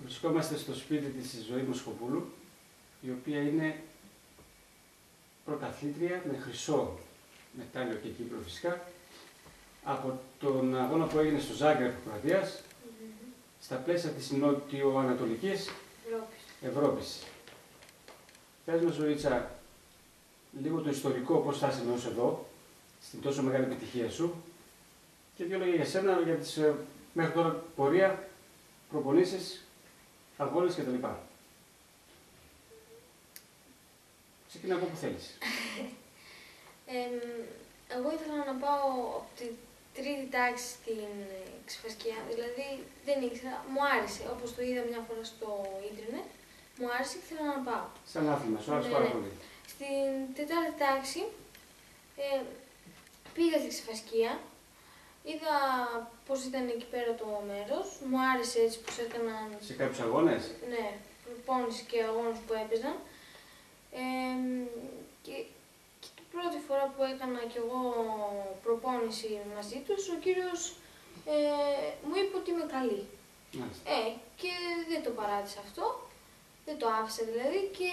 Βρισκόμαστε στο σπίτι της Ζωή Μοσχοπούλου, η οποία είναι πρωταθλήτρια με χρυσό μετάλλιο και κύπρο φυσικά, από τον αγώνα που έγινε στο Ζάγκρεπ Κροατίας, στα πλαίσια της νότιο-ανατολικής Ευρώπης. Πες μας, Ζωήτσα, λίγο το ιστορικό, πώς φτάσαμε ως εδώ, στην τόσο μεγάλη επιτυχία σου, και δύο λόγια για σένα, για τις μέχρι τώρα πορεία, προπονήσεις, αγώνες κτλ. Ξεκινά από όπου θέλεις. Εγώ ήθελα να πάω από τη τρίτη τάξη στην Ξηφασκία, δηλαδή δεν ήξερα, μου άρεσε, όπως το είδα μια φορά στο ίντερνετ, μου άρεσε και ήθελα να πάω. Σαν άθλημα, σου άρεσε πάρα πολύ. Στην τετάρτη τάξη πήγα στη Ξηφασκία, είδα πώς ήταν εκεί πέρα το μέρος, μου άρεσε έτσι πώς έκαναν... Σε κάποιους αγώνες? Ναι, προπόνηση και αγώνες που έπαιζαν. Και την πρώτη φορά που έκανα κι εγώ προπόνηση μαζί τους, ο κύριος μου είπε ότι είμαι καλή. Και δεν το παράτησα αυτό, δεν το άφησα δηλαδή και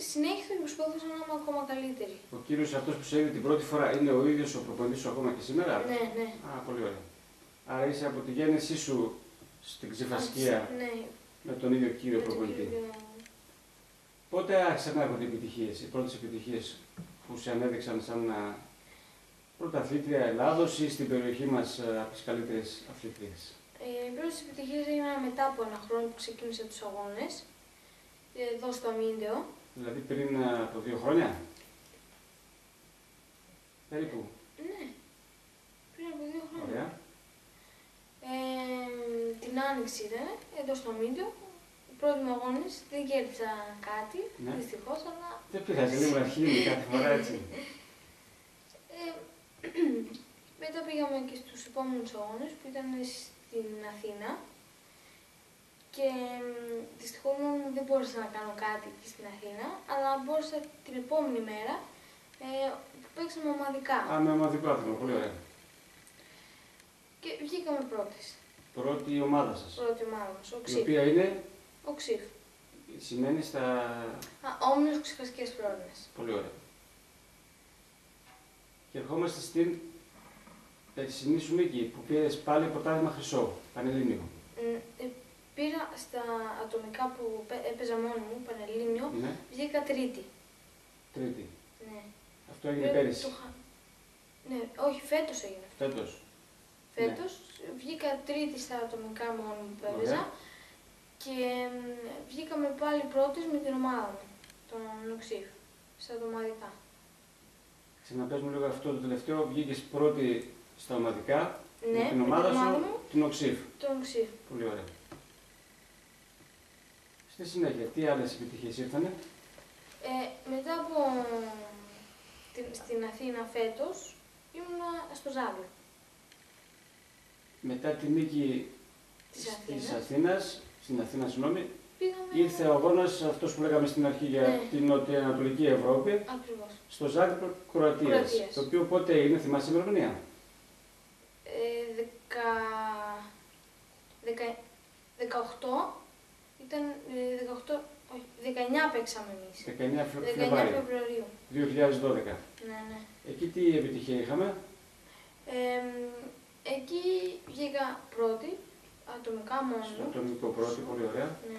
συνέχισα και προσπαθούσα να είμαι ακόμα καλύτερη. Ο κύριος αυτός που σε είδε την πρώτη φορά είναι ο ίδιος ο προπονητής σου ακόμα και σήμερα? Ναι, ναι. Α, πολύ ωραία. Άρα είσαι από τη γέννησή σου στην Ξηφασκία, ναι, με τον ίδιο κύριο προπονητή. Πότε άρχισαν να έρχονται οι επιτυχίες, οι πρώτες επιτυχίες που σε ανέδειξαν σαν πρωταθλήτρια Ελλάδος ή στην περιοχή μας από τις καλύτερες αθλητρίες? Οι πρώτες επιτυχίες έγιναν μετά από ένα χρόνο που ξεκίνησα τους αγώνες, εδώ στο Αμίντεο. Δηλαδή πριν από 2 χρόνια? Περίπου. Ναι, πριν από 2 χρόνια. Ωραία. Την Άνοιξη ήταν, εδώ στο Αμίντεο. Οι πρώτοι μου αγώνες δεν κέρδισα κάτι, ναι, δυστυχώς, αλλά... Δεν πειράζει, λίγο αρχίδι κάθε φορά έτσι. Μετά πήγαμε και στους επόμενους αγώνες που ήταν στην Αθήνα και δυστυχώς δεν μπόρεσα να κάνω κάτι εκεί στην Αθήνα, αλλά μπόρεσα την επόμενη μέρα που παίξαμε ομαδικά. Α, με ομαδικό άθλημα, πολύ ωραία. Και βγήκαμε πρώτες. Πρώτη ομάδα σας. Πρώτη ομάδα μας, ο Ξύφ. Η οποία είναι? Ο Ξύφ. Σημαίνει στα... Όμιλος Ξηφασκίας Φλόρινας. Πολύ ωραία. Και ερχόμαστε στην περσινή σου νίκη, που πήρες πάλι πρωτάθλημα χρυσό, πανελλήνιο. Πήρα στα ατομικά που έπαιζα μόνη μου, πανελλήνιο, ναι, βγήκα τρίτη. Τρίτη. Ναι. Αυτό έγινε πέρυσι? Ναι, όχι, φέτος έγινε. Φέτος. Φέτος βγήκα τρίτη στα ατομικά μόνη μου που έπαιζα και βγήκαμε πάλι πρώτες με την ομάδα μου, τον Οξύφ, στα ομαδικά. Ξαναπες μου λίγο αυτό το τελευταίο, βγήκες πρώτη στα ομαδικά, ναι, με την ομάδα σου, την Οξύφ. Τον Οξύφ. Πολύ ωραία. Στη συνέχεια, τι άλλες επιτυχίες ήρθανε? Μετά από στην Αθήνα φέτος, ήμουνα στο Ζάγκρεπ. Μετά τη νίκη της Αθήνας, στην Αθήνα, συγγνώμη, ήρθε ο αγώνας, αυτός που λέγαμε στην αρχή για την νοτιοανατολική Ευρώπη. Ακριβώς. Στο Ζάγκρεπ Κροατίας. Το οποίο πότε είναι, θυμάσαι ημερομηνία? 18, ήταν 18, όχι, 19 παίξαμε εμείς. 19 Φεβρουαρίου. 2012. Ναι, ναι. Εκεί τι επιτυχία είχαμε? Εκεί βγήκα πρώτη, ατομικά μόνο. Στο ατομικό πρώτη, πολύ ωραία. Ναι.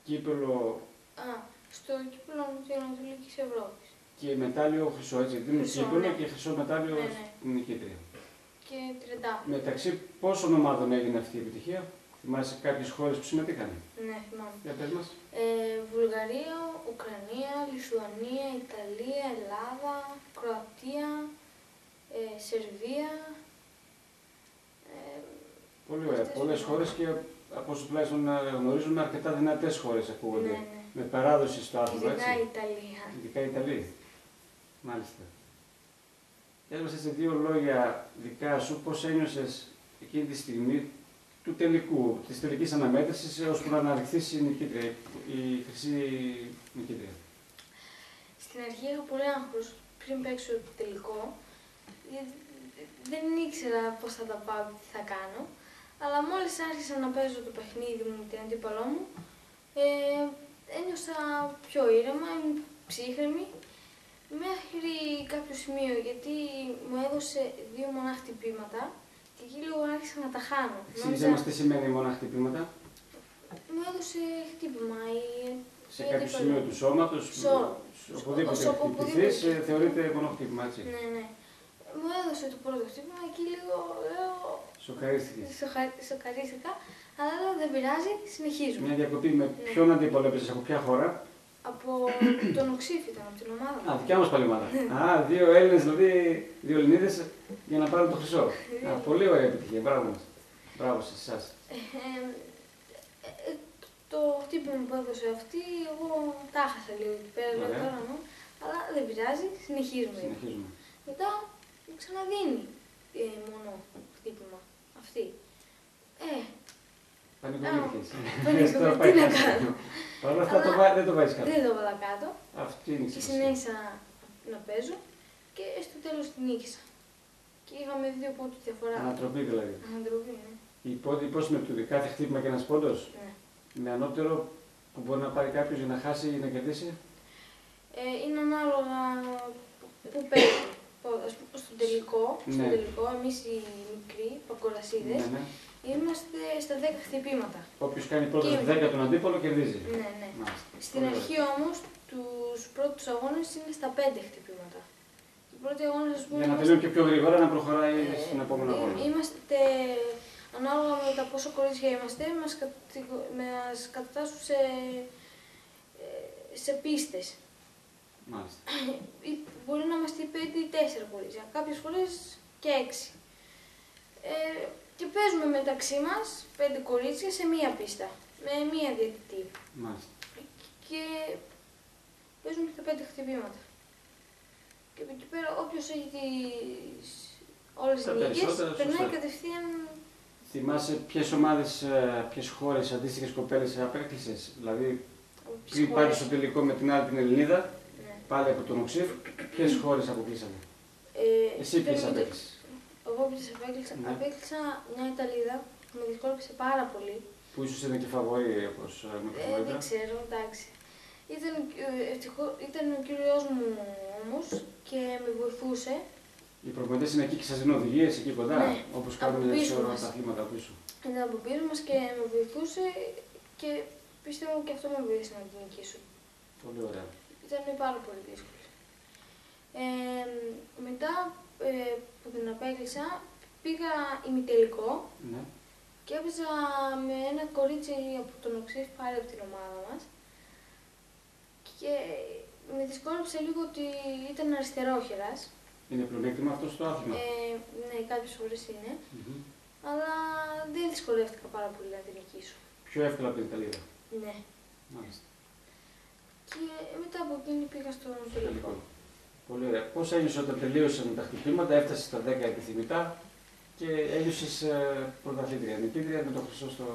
Κύπελλο... στο κύπελλο Νοτιοανατολικής Ευρώπης. Και μετάλλιο χρυσό, έτσι, δίνουν κύπελλο και χρυσό μετάλλιο στην νικήτρια. Και 30. Μεταξύ πόσων ομάδων έγινε αυτή η επιτυχία? Θυμάσαι κάποιες χώρες που συμμετείχαν? Ναι, θυμάμαι. Για πες μας. Βουλγαρία, Ουκρανία, Λιθουανία, Ιταλία, Ελλάδα, Κροατία, Σερβία. Πολύ ωραία. Πολλές χώρες και από όσο τουλάχιστον γνωρίζουμε αρκετά δυνατές χώρες ακούγονται. Ναι, ναι. Με παράδοση στο άθλημα, έτσι. Ειδικά η Ιταλία. Ειδικά η Ιταλία. Μάλιστα. Πες μας έτσι 2 λόγια δικά σου, πώς ένιωσες εκείνη τη στιγμή του τελικού, της τελικής αναμέτρησης, ώσπου να αναδειχθείς η νικήτρια, η χρυσή νικήτρια. Στην αρχή είχα πολύ άγχος πριν παίξω το τελικό. Δεν ήξερα πώς θα τα πάω και τι θα κάνω, Αλλά μόλις άρχισα να παίζω το παιχνίδι μου με την αντίπαλό μου, ένιωσα πιο ήρεμα, ψύχρεμη, μέχρι κάποιο σημείο, γιατί μου έδωσε 2 μονά χτυπήματα και εκεί λίγο άρχισα να τα χάνω. Εξήγησέ μας τι σημαίνει μονά χτυπήματα. Μου έδωσε χτύπημα. Σε κάποιο σημείο του σώματος, οπουδήποτε χτυπηθείς, θεωρείται μονοχτύπημα, έτσι. Ναι, ναι. Μου έδωσε το πρώτο χτύπημα, εκεί λίγο λέω... Σοκαρίστηκα, αλλά λέω δεν πειράζει, συνεχίζουμε. Μια διακοπή με ποιον αντίπαλο έπαιζες, από ποια χώρα? Από τον Οξύφ ήταν, από την ομάδα. Α, δικιά μας πάλι ομάδα. Α, 2 Έλληνες, δηλαδή 2 Ελληνίδες για να πάρουν το χρυσό. Α, πολύ ωραία επιτυχία, μπράβο μας. Μπράβο σε εσάς. Το χτύπημα που έδωσε αυτή, εγώ τα χάσα λίγο εκεί πέρα, τώρα, αλλά δεν πειράζει, συνεχίζουμε. Μετά μου ξαναδίνει μόνο χτύπημα αυτή. Πανικοβλήθηκες. Τι να κάνω. Παρ' όλα αυτά δεν το βάζεις κάτω. Δεν το βάλα κάτω. Αυτή είναι η και συνέχισα να παίζω και στο τέλος την νίκησα. Και είχαμε 2 πόντους διαφορά. Ανατροπή δηλαδή. Ανατροπή, ναι. Οι πόντοι πώς είναι του κάθε χτύπημα και ένας πόντος? Ναι. Με ανώτερο που μπορεί να πάρει κάποιος για να χάσει ή να κερδίσει? Είναι ανάλογα που παίζει. Στο τελικό, εμείς οι μικροί πακορασίδες, είμαστε στα 10 χτυπήματα. Όποιος κάνει πρώτος 10 τον αντίπαλο κερδίζει. Ναι, ναι. Στην αρχή όμως, τους πρώτους αγώνες είναι στα 5 χτυπήματα. Οι πρώτοι αγώνες, ας πούμε, για να τελειώνει και πιο γρήγορα να προχωράει στην επόμενη αγώνα. Είμαστε, ανάλογα με τα πόσα κορίτσια είμαστε, μας κατατάσσουν σε πίστες. Μάλιστα. Μπορεί να είμαστε 5 ή 4 κορίτσια, κάποιες φορές και 6. Και παίζουμε μεταξύ μας 5 κορίτσια σε μία πίστα, με μία διαιτητή. Μάλιστα. Και παίζουμε τα 5 χτυπήματα. Και από εκεί πέρα όποιος έχει όλες τις νίκες, περνάει κατευθείαν. Θυμάσαι ποιες ομάδες, ποιες χώρες, αντίστοιχες κοπέλες απέκλεισες? Δηλαδή, πριν πάρεις στο τελικό με την άλλη την Ελληνίδα, πάλι από τον Οξύφ, ποιες χώρες αποκλείσανε? Εσύ ποιες απέκλεισες? Εγώ ποιες απέκλεισα? Απέκλεισα μια Ιταλίδα που με δυσκόλεψε πάρα πολύ. Που ίσως είναι και φαβορή, όπως με το δεν ξέρω, εντάξει. Ήταν ο κύριος μου όμως και με βοηθούσε. Οι προπονητές είναι εκεί και σας δίνουν οδηγίες εκεί κοντά, όπως κάνουμε σε όλα τα αθλήματα πίσω. Ήταν από πίσω μας και με βοηθούσε και πιστεύω και αυτό με βοήθησε να την νικήσω. Πολύ ωραία. Ήταν πάρα πολύ δύσκολο. Μετά που την απέκλεισα, πήγα ημιτελικό και έπαιζα με ένα κορίτσι από τον Οξύφ, πάλι από την ομάδα μας. Και με δυσκόλεψε λίγο ότι ήταν αριστερόχερας. Είναι πλεονέκτημα αυτό στο άθλημα? Ναι, κάποιες φορές είναι. Αλλά δεν δυσκολεύτηκα πάρα πολύ να την νικήσω. Πιο εύκολα από την Ιταλίδα? Ναι. Μάλιστα. Και μετά από εκείνη πήγα στο τελικό. Πολύ ωραία. Πώς ένιωσες όταν τελείωσαν τα χτυπήματα, έφτασες στα 10 επιθυμητά και ένιωσες πρωταθλήτρια, νικήτρια με το χρυσό στο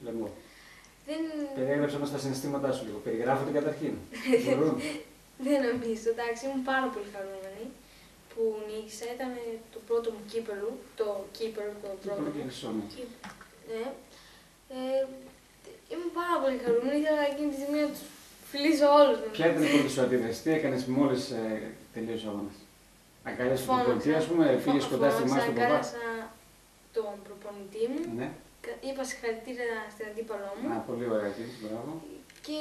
λαιμό? Περιέγραψε μας τα συναισθήματά σου λίγο. Περιγράφονται καταρχήν? Δεν νομίζω, εντάξει, ήμουν πάρα πολύ χαρούμενη που νίκησα. Ήταν το πρώτο μου κύπελλο, το πρώτο μου. Ναι. Ήμουν πάρα πολύ χαρούμενη, ήθελα εκείνη τη στιγμή να τους φιλήσω όλους. Ποια ήταν η πρώτη σου αντίδραση, τι έκανες μόλις τελείωσε ο αγώνας? Αγκάλιασες τον προπονητή, ας πούμε, πήγες κοντά στη μάχη του παπά? Αγκάλιασα τον προπονητή μου, είπα συγχαρητήρια στην αντίπαλό μου. Πολύ ωραία, μπράβο. Και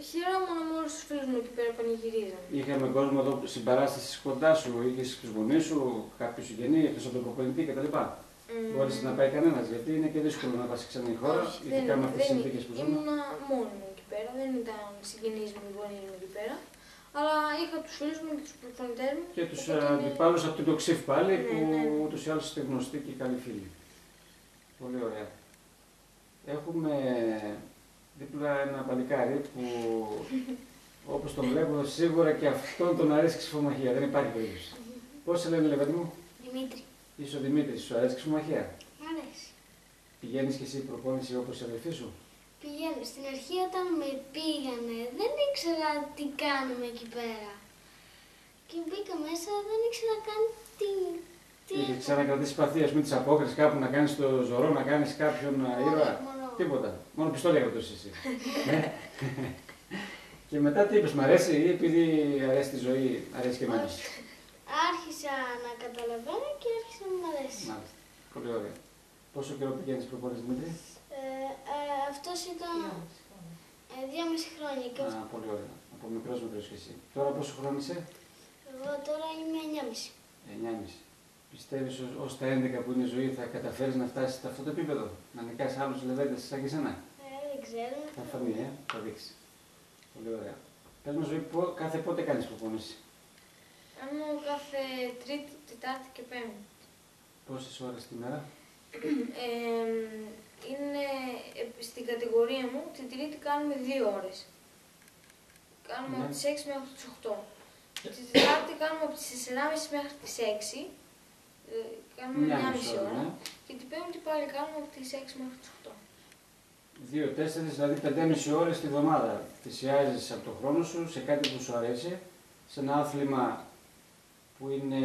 χαιρόμουν με όλους τους φίλους μου εκεί πέρα πανηγυρίζαν. Είχαμε κόσμο εδώ συμπαράσταση κοντά σου, είχες τους γονείς σου, κάποιο συγγενή, εκτός από τον προπονητή κτλ. Μπόρεσε να πάει κανένας, γιατί είναι και δύσκολο να πας σε ξένη χώρα, ειδικά με αυτές τις συνθήκες που ζούμε. Ήμουν μόνη μου εκεί πέρα, δεν ήταν συγγενείς μου, οι γονείς μου εκεί πέρα. Αλλά είχα τους φίλους μου και τους προπονητές μου. Και τους αντιπάλους από την Οξύφ πάλι, που ούτως ή άλλως είστε γνωστοί και καλοί φίλοι. Πολύ ωραία. Έχουμε δίπλα ένα παλικάρι που, όπως τον βλέπω, σίγουρα και αυτόν τον αρέσει η ξυφομαχία, δεν υπάρχει περίπτωση. Πώς σε λένε, Λεβέντη μου? Δημήτρη. Είσαι ο Δημήτρης, σου αρέσει η ξυφομαχία? Μ' αρέσει. Πηγαίνεις και εσύ προπόνηση όπως η αδελφή σου? Πηγαίνω. Στην αρχή όταν με πήγανε δεν ήξερα τι κάνουμε εκεί πέρα. Και μπήκα μέσα, δεν ήξερα καν τι Είχες ξανακρατήσεις παθή, ας πούμε, τις απόκρισεις κάπου να κάνεις το ζωρό, να κάνεις κάποιον ήρωα? Τίποτα. Μόνο πιστόλια κρατούσες εσύ. Και μετά τι είπες, μ' αρέσει ή επειδή αρέσει τη ζωή, αρέσει και εμένα? Άρχισα να καταλαβαίνω και άρχισα να μου αρέσει. Μάλιστα. Πολύ ωραία. Πόσο καιρό πηγαίνεις προπόνηση, Δημήτρη? Αυτός ήταν 2,5 χρόνια. Πολύ ωραία. Από μικρός και εσύ. Τώρα πόσο χρόνο είσαι? Εγώ τώρα είμαι 9,5. 9,5. Πιστεύεις ως τα 11 που είναι η ζωή θα καταφέρεις να φτάσεις σε αυτό το επίπεδο? Να νικάς άλλους λεβέντες σαν και εσένα? Δεν ξέρω. Θα φανεί, θα δείξει. Πολύ ωραία. Πες μας, ζωή, κάθε πότε κάνεις προπόνηση? Κάνω κάθε Τρίτη, Τετάρτη και Πέμπτη. Πόσες ώρες τη μέρα? Είναι στην κατηγορία μου, την Τρίτη κάνουμε 2 ώρες. Κάνουμε από τις 6 μέχρι τις 8. Τη Τετάρτη κάνουμε από τις 4,5 μέχρι τις 6. Κάνουμε 1,5 ώρα. Και την Πέμπτη πάλι κάνουμε από τις 6 μέχρι τις 8. 2-4, δηλαδή 5,5 ώρες τη βδομάδα θυσιάζεις από τον χρόνο σου σε κάτι που σου αρέσει, σε ένα άθλημα που είναι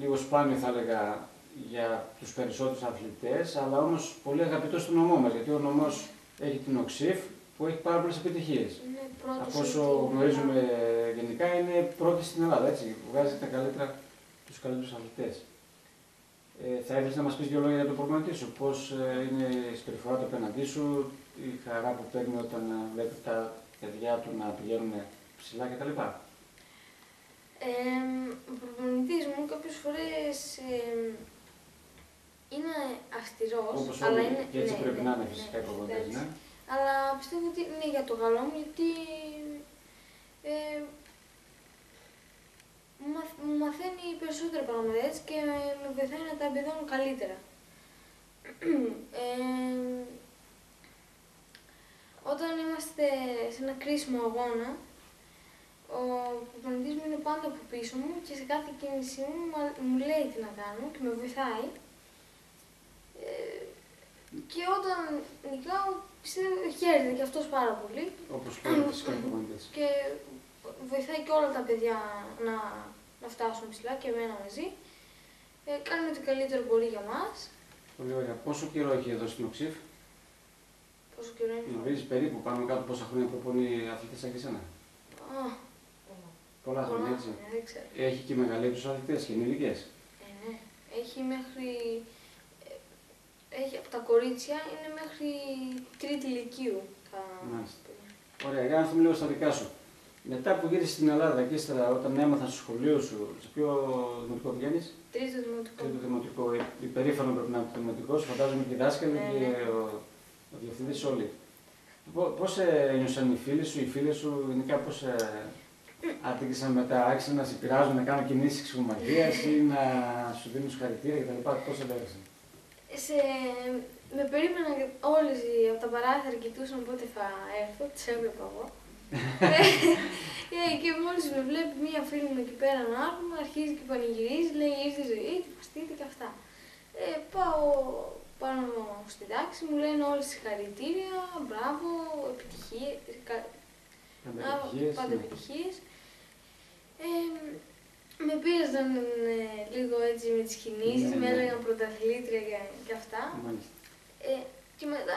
λίγο σπάνιο, θα έλεγα, για τους περισσότερους αθλητές, αλλά όμως πολύ αγαπητό στον νομό μας, γιατί ο νομός έχει την ΟΞΥΦ που έχει πάρα πολλές επιτυχίες. Από όσο γνωρίζουμε γενικά είναι πρώτη στην Ελλάδα, έτσι, βγάζει τους καλύτερους αθλητές. Θα ήθελες να μας πεις 2 λόγια για τον προπονητή σου, πώς είναι η συμπεριφορά του απέναντί σου, η χαρά που παίρνει όταν βλέπει τα παιδιά του να πηγαίνουν ψηλά κτλ. Ο προπονητής μου κάποιες φορές είναι αυστηρός. Όπως αλλά όλοι, είναι, και έτσι πρέπει να είναι φυσικά οι προπονητές, ναι. Αλλά πιστεύω ότι είναι για το καλό μου, γιατί μου μαθαίνει περισσότερα πράγματα έτσι και με βοηθάει να τα εμπεδώνω καλύτερα. Όταν είμαστε σε ένα κρίσιμο αγώνα, ο προπονητής μου είναι πάντα από πίσω μου και σε κάθε κίνησή μου λέει τι να κάνω και με βοηθάει. Και όταν νικάω, πιστεύω χαίρεται και αυτός πάρα πολύ. Όπως και φυσικά οι προπονητές. Και βοηθάει και όλα τα παιδιά να φτάσουν ψηλά και εμένα μαζί. Κάνει ό,τι καλύτερο μπορεί για μας. Πολύ ωραία. Πόσο καιρό έχει εδώ στην ΟΞΥΦ? Πόσο καιρό είναι? Γνωρίζεις περίπου πάνω κάτω πόσα χρόνια προπονεί αθλητές σαν και εσένα? Πολλά χρόνια, έτσι. Δεν ξέρω. Έχει και μεγαλύτερους αθλητές και ενήλικες? Ναι. Έχει μέχρι... από τα κορίτσια είναι μέχρι τρίτη λυκείου. Ωραία, για να έρθουμε λίγο στα δικά σου. Μετά που γύρισες στην Ελλάδα και ύστερα όταν έμαθαν στο σχολείο σου, σε ποιο δημοτικό πηγαίνεις? Τρίτο δημοτικό. Τρίτο δημοτικό. Υπερήφανο πρέπει να είναι το δημοτικό, σου φαντάζομαι και οι δάσκαλοι και ο διευθυντής όλοι. Πώς ένιωσαν οι φίλοι σου, οι φίλες σου, γενικά πώς άτυξαν μετά, άρχισαν να σε πειράζουν, να κάνουν κινήσεις ξυλομαχίας ή να σου δίνουν συγχαρητήρια κτλ. Πώς αντέδρασαν? Με περίμεναν όλες από τα παράθυρα, κοιτούσαν πότε θα έρθω, τις έβλεπα εγώ. Και μόλις με βλέπει μία φίλη μου εκεί πέρα να έρχομαι, αρχίζει και πανηγυρίζει, λέει ήρθε η ζωή, τι φαστείτε και αυτά. Πάω πάνω στην τάξη, μου λένε όλοι συγχαρητήρια, μπράβο, επιτυχίες, πάντα επιτυχίες. Με πήραζαν λίγο έτσι με τις κινήσεις, με έλεγαν πρωταθλήτρια και αυτά. Και μετά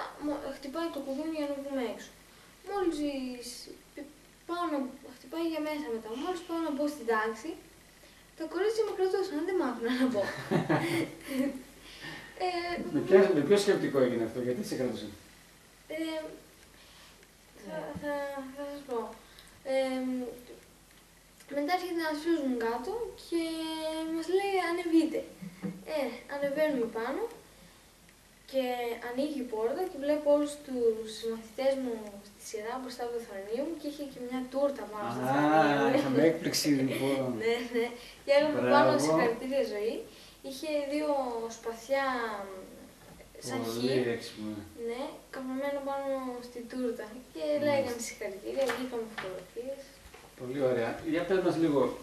χτυπάει το κουδούνι για να βγούμε έξω. Μόλις πάω να χτυπάει για μέσα μετά, μόλις πάω να μπω στην τάξη, τα κορίτσια με κρατούσαν, δεν μ' άφηναν να μπω. Με ποιο σκεπτικό έγινε αυτό, γιατί σε κρατούσαν? Θα σας πω. Μετά έρχεται ένας φίλος μου κάτω και μας λέει ανεβείτε. Ανεβαίνουμε πάνω και ανοίγει η πόρτα και βλέπω όλους τους μαθητές μου στη σειρά μπροστά από το θρανείο μου και είχε και μια τούρτα πάνω στο θρανείο μου. Είχαμε έκπληξη λοιπόν. Ναι. Και έγραφε πάνω συγχαρητήρια ζωή. Είχε 2 σπαθιά σαν χ. Ναι, καπνωμένο πάνω στην τούρτα. Και λέγανε συγχαρητήρια, βγήκαμε φωτογραφίες. Πολύ ωραία. Για πες μας λίγο,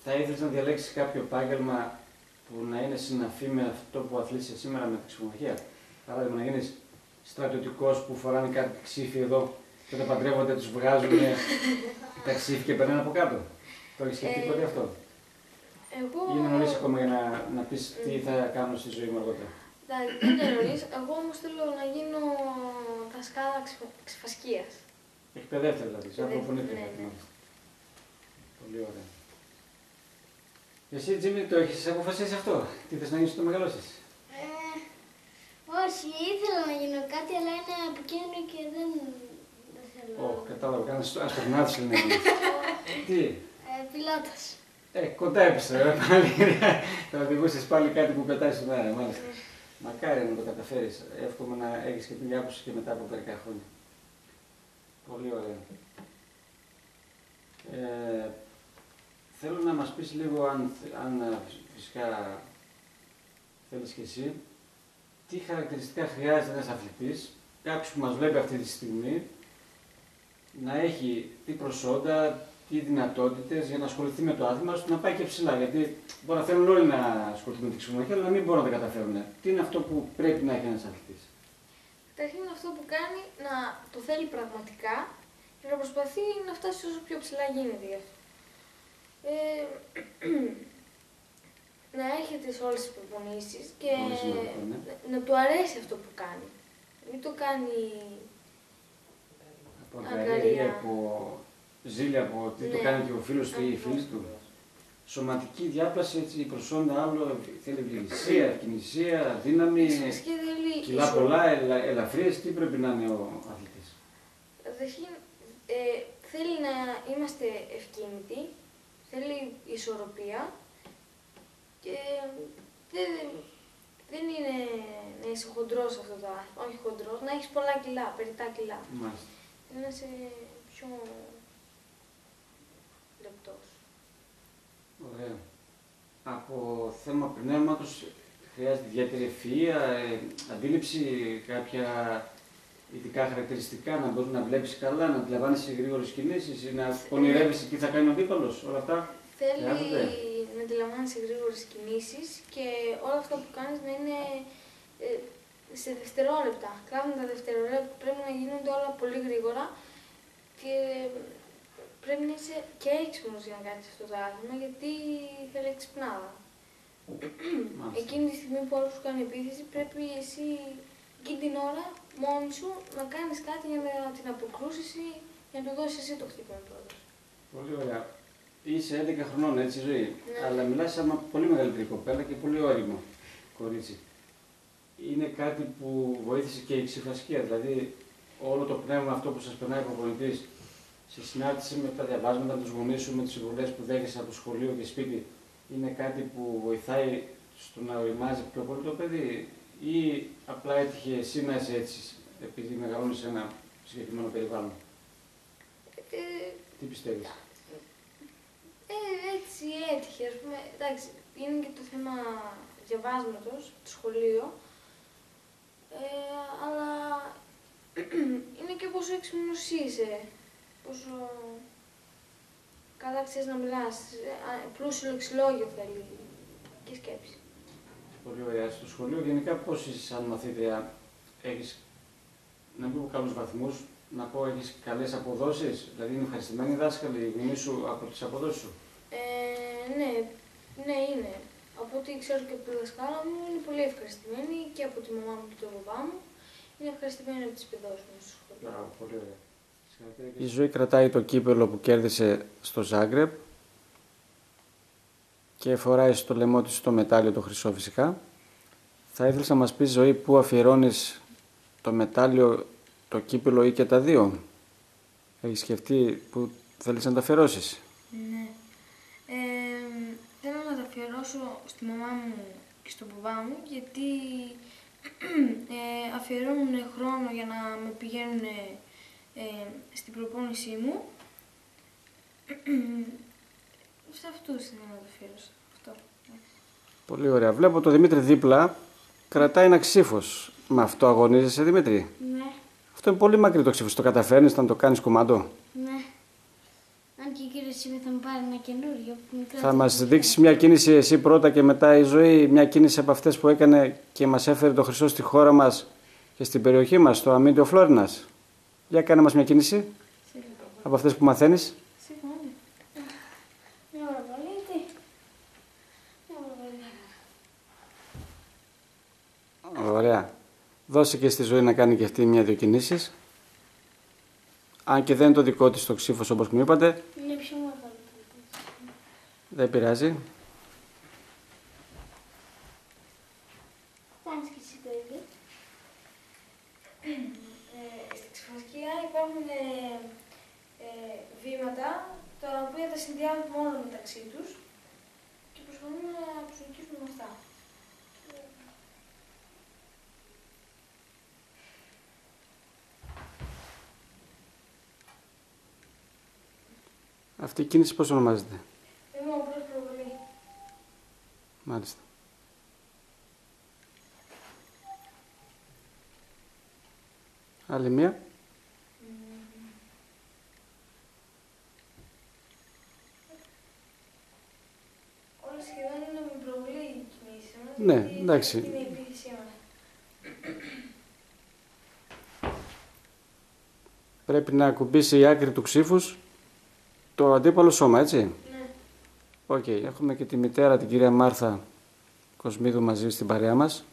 θα ήθελες να διαλέξεις κάποιο επάγγελμα που να είναι συναφή με αυτό που αθλείσαι σήμερα με τη ξυλομαχία? Παράδειγμα, να γίνεις στρατιωτικός που φοράνε κάτι ξύφι εδώ και όταν παντρεύονται τους βγάζουν τα ξύφι και περνάνε από κάτω. Το έχεις σκεφτεί ποτέ αυτό? Εγώ... ή είναι νωρίς ακόμα για να πεις τι θα κάνω στη ζωή μου αργότερα? Δεν είναι νωρίς. Εγώ όμως θέλω να γίνω δασκάλα ξεφασκίας. Εκπαιδεύτρια δηλαδή, σαν προπονήτρια. Ναι. Πολύ ωραία. Εσύ, Τζίμι, το έχεις αποφασίσει αυτό? Τι θες να γίνεις όταν μεγαλώσεις? Όχι, ήθελα να γίνω κάτι, αλλά είναι επικίνδυνο και δεν θέλω. Κατάλαβα, κάνεις αστροναύτης λένε. Τι? Πιλότος. Κοντά έπεσε, πάλι. Θα οδηγούσες πάλι κάτι που πετάει στον αέρα, μάλιστα. Μακάρι να το καταφέρεις. Εύχομαι να έχεις και την άποψη και μετά από μερικά χρόνια. Πολύ ωραία. Θέλω να μας πεις λίγο, αν φυσικά θέλεις και εσύ, τι χαρακτηριστικά χρειάζεται ένας αθλητής, κάποιος που μας βλέπει αυτή τη στιγμή, να έχει τι προσόντα, τι δυνατότητες για να ασχοληθεί με το άθλημα, ώστε να πάει και ψηλά. Γιατί μπορεί να θέλουν όλοι να ασχοληθούν με τη ξενοδοχεία, αλλά να μην μπορούν να τα καταφέρουν. Τι είναι αυτό που πρέπει να έχει ένας αθλητής? Καταρχήν είναι αυτό που κάνει να το θέλει πραγματικά και να προσπαθεί να φτάσει όσο πιο ψηλά γίνεται γι' αυτό. Να έρχεται σε όλες τις προπονήσεις και να του αρέσει αυτό που κάνει. Μην το κάνει από αγκαρία, από ζήλια, από τι το κάνει και ο φίλος του ή η φίλη του. Σωματική διάπλαση, έτσι, προσόντα άλλο, θέλει ευλογησία, ευκαινησία, δύναμη, κιλά πολλά, ελαφρύες, τι πρέπει να είναι ο αθλητής? Καταρχήν, θέλει να είμαστε ευκίνητοι, θέλει ισορροπία και δεν είναι να είσαι χοντρός αυτό το άθλημα, όχι χοντρός, να έχεις πολλά κιλά, περιττά κιλά. Μάλιστα. Να είσαι πιο λεπτός. Ωραία. Από θέμα πνεύματος χρειάζεται ιδιαίτερη ευφυΐα, αντίληψη, κάποια ειδικά χαρακτηριστικά, να μπορείς να βλέπεις καλά, να αντιλαμβάνεσαι γρήγορες κινήσεις ή να ονειρεύεσαι τι θα κάνει ο αντίπαλος, όλα αυτά. Θέλει να αντιλαμβάνεσαι γρήγορες κινήσεις και όλα αυτά που κάνεις να είναι σε δευτερόλεπτα. Κλάβουν τα δευτερόλεπτα, πρέπει να γίνονται όλα πολύ γρήγορα και πρέπει να είσαι και έξυπνος για να κάνεις αυτό το άθλημα, γιατί θέλει εξυπνάδα. Εκείνη τη στιγμή που άλλος σου κάνει επίθεση, πρέπει εσύ εκείνη την ώρα μόνη σου να κάνεις κάτι για να την αποκρούσεις ή για να του δώσεις εσύ το χτύπημα πρώτος. Πολύ ωραία. Είσαι 11 χρονών, έτσι, ζωή. Ναι. Αλλά μιλάς σαν πολύ μεγαλύτερη κοπέλα και πολύ όριμο κορίτσι. Είναι κάτι που βοήθησε και η ξεφασκία, δηλαδή όλο το πνεύμα αυτό που σας περνάει ο προπονητής, σε συνάρτηση με τα διαβάσματα, με τους γονείς σου, με τις συμβουλές που δέχεσαι από σχολείο και σπίτι, είναι κάτι που βοηθάει στο να οριμάζει πιο πολύ το παιδί, ή απλά έτυχε εσύ να είσαι έτσι, επειδή μεγαλώνεις σε ένα συγκεκριμένο περιβάλλον? Τι πιστεύεις? Έτσι έτυχε, ας πούμε. Εντάξει, είναι και το θέμα διαβάσματος, το σχολείο, αλλά είναι και πόσο έξυπνος είσαι, πόσο καλά ξέρεις να μιλάς, πλούσιο λεξιλόγιο θέλει και σκέψη. Πολύ ωραία. Στο σχολείο γενικά πώς είσαι σαν μαθήτρια? Έχεις, να μην πω καλούς βαθμούς, να πω έχεις καλές αποδόσεις, δηλαδή είναι ευχαριστημένοι οι δάσκαλοι, οι γονείς σου από τις αποδόσεις σου? Ναι, είναι. Από ό,τι ξέρω και από τη δασκάλα μου, είναι πολύ ευχαριστημένοι και από τη μαμά μου και τον παπά μου. Είναι ευχαριστημένοι από τις επιδόσεις μου στο σχολείο. Μπράβο, πολύ ωραία. Η Ζωή κρατάει το κύπελλο που κέρδισε στο Ζάγκρεπ και φοράει στο λαιμό της το μετάλλιο το χρυσό φυσικά. Θα ήθελες να μας πεις, Ζωή, πού αφιερώνεις το μετάλλιο, το κύπελλο ή και τα δύο? Έχεις σκεφτεί πού θέλεις να τα αφιερώσεις? Ναι. Θέλω να τα αφιερώσω στη μαμά μου και στον παπά μου, γιατί αφιερώνουν χρόνο για να με πηγαίνουν στην προπόνησή μου. Σε αυτούς θέλω να το αφιερώσω. Αυτό. Πολύ ωραία. Βλέπω το Δημήτρη δίπλα, κρατάει ένα ξύφος. Με αυτό αγωνίζεσαι, Δημήτρη? Ναι. Αυτό είναι πολύ μακρύ το ξύφος. Το καταφέρνεις να το κάνεις κομμάτο? Ναι. Αν και ο κύριος Σίμη θα μου πάρει ένα καινούριο. Θα μας δείξεις μια κίνηση εσύ πρώτα και μετά η Ζωή, μια κίνηση από αυτές που έκανε και μας έφερε το χρυσό στη χώρα μας και στην περιοχή μας, στο Αμίντιο Φλόρινας. Για κάνε μας μια κίνηση από αυτές που μαθαίνεις. Μια ώρα πολύ, τι. Δώσε και στη Ζωή να κάνει και αυτή μια-δυο κινήσεις. Αν και δεν είναι το δικό της το ξύφος όπως μου είπατε. Είναι πιο μεγάλο. Δεν πειράζει. Κάνεις και εσύ το ίδιο. Στη ξυφοσκεία υπάρχουν βήματα τα οποία τα συνδυάζουν μόνο μεταξύ τους και προσπαθούν να προσελκύσουν με αυτά. Αυτή η κίνηση πώς ονομάζεται? Είναι ο πρώτος προβολή. Μάλιστα. Άλλη μία. Όλα σχεδόν είναι με προβολή οι κινήσεις μας. Ναι, εντάξει. Είναι η επίθεσή μας. Πρέπει να ακουμπήσει η άκρη του ξύφους το αντίπαλο σώμα, έτσι. Ναι. Οκ. Έχουμε και τη μητέρα, την κυρία Μάρθα Κοσμίδου, μαζί στην παρέα μας.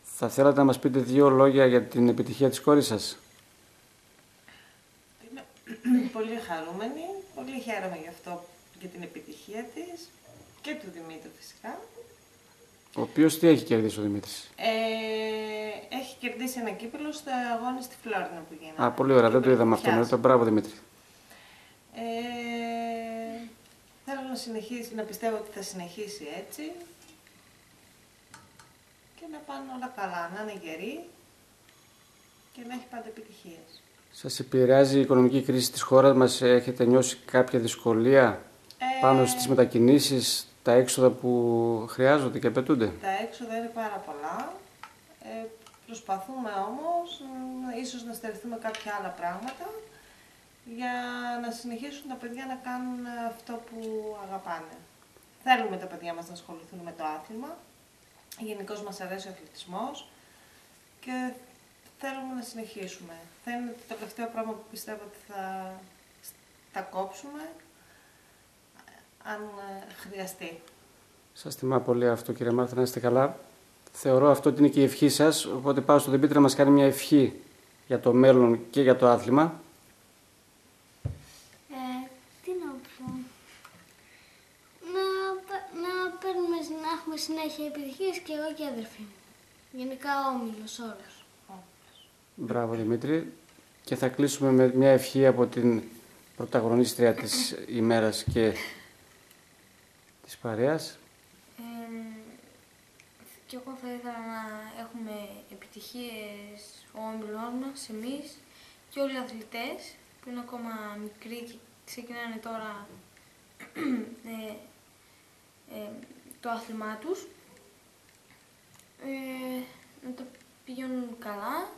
Θα θέλατε να μας πείτε 2 λόγια για την επιτυχία της κόρης σας? Είμαι πολύ χαρούμενη, πολύ χαίρομαι γι' αυτό, για την επιτυχία της και του Δημήτρη φυσικά. Ο οποίος τι έχει κερδίσει ο Δημήτρης? Έχει κερδίσει ένα κύπελλο στα αγώνα στη Φλόρινα που γίνανε. Α, πολύ ωραία, δεν το είδαμε αυτό. Φωτιάς. Μπράβο Δημήτρη. Θέλω να συνεχίσει, να πιστεύω ότι θα συνεχίσει έτσι και να πάνε όλα καλά, να είναι γερή και να έχει πάντα επιτυχίες. Σας επηρεάζει η οικονομική κρίση της χώρας μας? Έχετε νιώσει κάποια δυσκολία πάνω στις μετακινήσεις, τα έξοδα που χρειάζονται και απαιτούνται? Τα έξοδα είναι πάρα πολλά. Προσπαθούμε όμως ίσως να στερηθούμε κάποια άλλα πράγματα για να συνεχίσουν τα παιδιά να κάνουν αυτό που αγαπάνε. Θέλουμε τα παιδιά μας να ασχοληθούν με το άθλημα. Γενικώς μας αρέσει ο αθλητισμός και θέλουμε να συνεχίσουμε. Θα είναι το τελευταίο πράγμα που πιστεύω ότι θα κόψουμε αν χρειαστεί. Σας τιμά πολύ αυτό, κύριε Μάρθα, να είστε καλά. Θεωρώ αυτό ότι είναι και η ευχή σας, οπότε πάω στον Δημήτρη να μας κάνει μια ευχή για το μέλλον και για το άθλημα. Τι να πω. Να έχουμε συνέχεια επιτυχίες και εγώ και αδερφή μου. Γενικά ο όμιλος όλος. Μπράβο Δημήτρη. Και θα κλείσουμε με μια ευχή από την πρωταγωνίστρια της ημέρας και της παρέας. Και εγώ θα ήθελα να έχουμε επιτυχίες ο όμιλός μας, εμείς και όλοι οι αθλητές που είναι ακόμα μικροί και ξεκινάνε τώρα το άθλημά τους. Να τα πηγαίνουν καλά,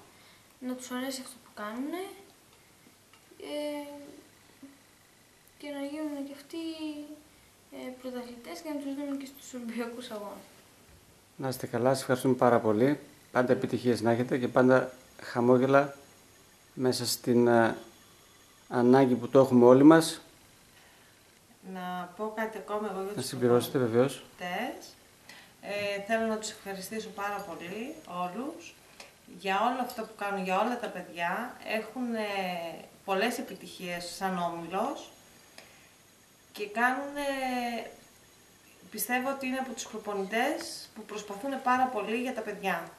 να τους αρέσει αυτό που κάνουν και να γίνουν και αυτοί πρωταθλητές και να τους δούμε και στους Ολυμπιακούς Αγώνες. Να είστε καλά, σας ευχαριστούμε πάρα πολύ. Πάντα επιτυχίες να έχετε και πάντα χαμόγελα μέσα στην ανάγκη που το έχουμε όλοι μας. Να πω κάτι ακόμα εγώ για τους Να συμπληρώσετε βεβαίως. Θέλω να τους ευχαριστήσω πάρα πολύ όλους για όλο αυτό που κάνουν, για όλα τα παιδιά. Έχουν πολλές επιτυχίες σαν όμιλος και κάνουν, πιστεύω ότι είναι από τους προπονητές που προσπαθούν πάρα πολύ για τα παιδιά.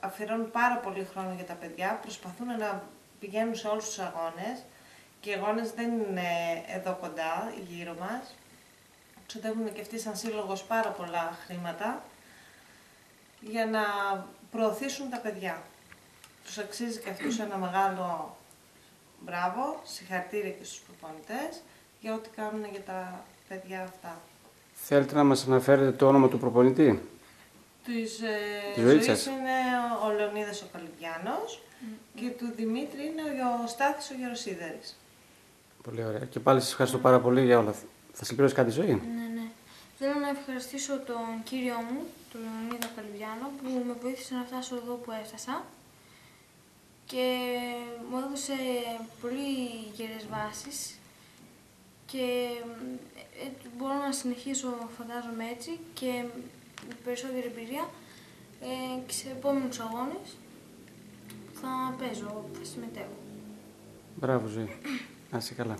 Αφιερώνουν πάρα πολύ χρόνο για τα παιδιά, προσπαθούν να πηγαίνουν σε όλους τους αγώνες και οι αγώνες δεν είναι εδώ κοντά, γύρω μας. Ξοδεύουν και αυτοί σαν σύλλογος πάρα πολλά χρήματα για να προωθήσουν τα παιδιά. Τους αξίζει και αυτούς ένα μεγάλο μπράβο, συγχαρητήρια και στους προπονητές για ό,τι κάνουν για τα παιδιά αυτά. Θέλετε να μας αναφέρετε το όνομα του προπονητή? Της Ζωής Ζωής είναι ο Λεωνίδας ο Καλυβιάνος και του Δημήτρη είναι ο Στάθης ο Γεροσίδερης. Πολύ ωραία. Και πάλι σας ευχαριστώ πάρα πολύ για όλα. Θα συμπληρώσει κάτι Ζωή? Ναι. Θέλω να ευχαριστήσω τον κύριο μου, τον Λεωνίδα Καλυβιάνο, που με βοήθησε να φτάσω εδώ που έφτασα και μου έδωσε πολύ γερές βάσεις και μπορώ να συνεχίσω, φαντάζομαι έτσι, και με περισσότερη εμπειρία και σε επόμενους αγώνες παίζω, θα συμμετέχω. Μπράβο, Ζωή. Να είσαι καλά.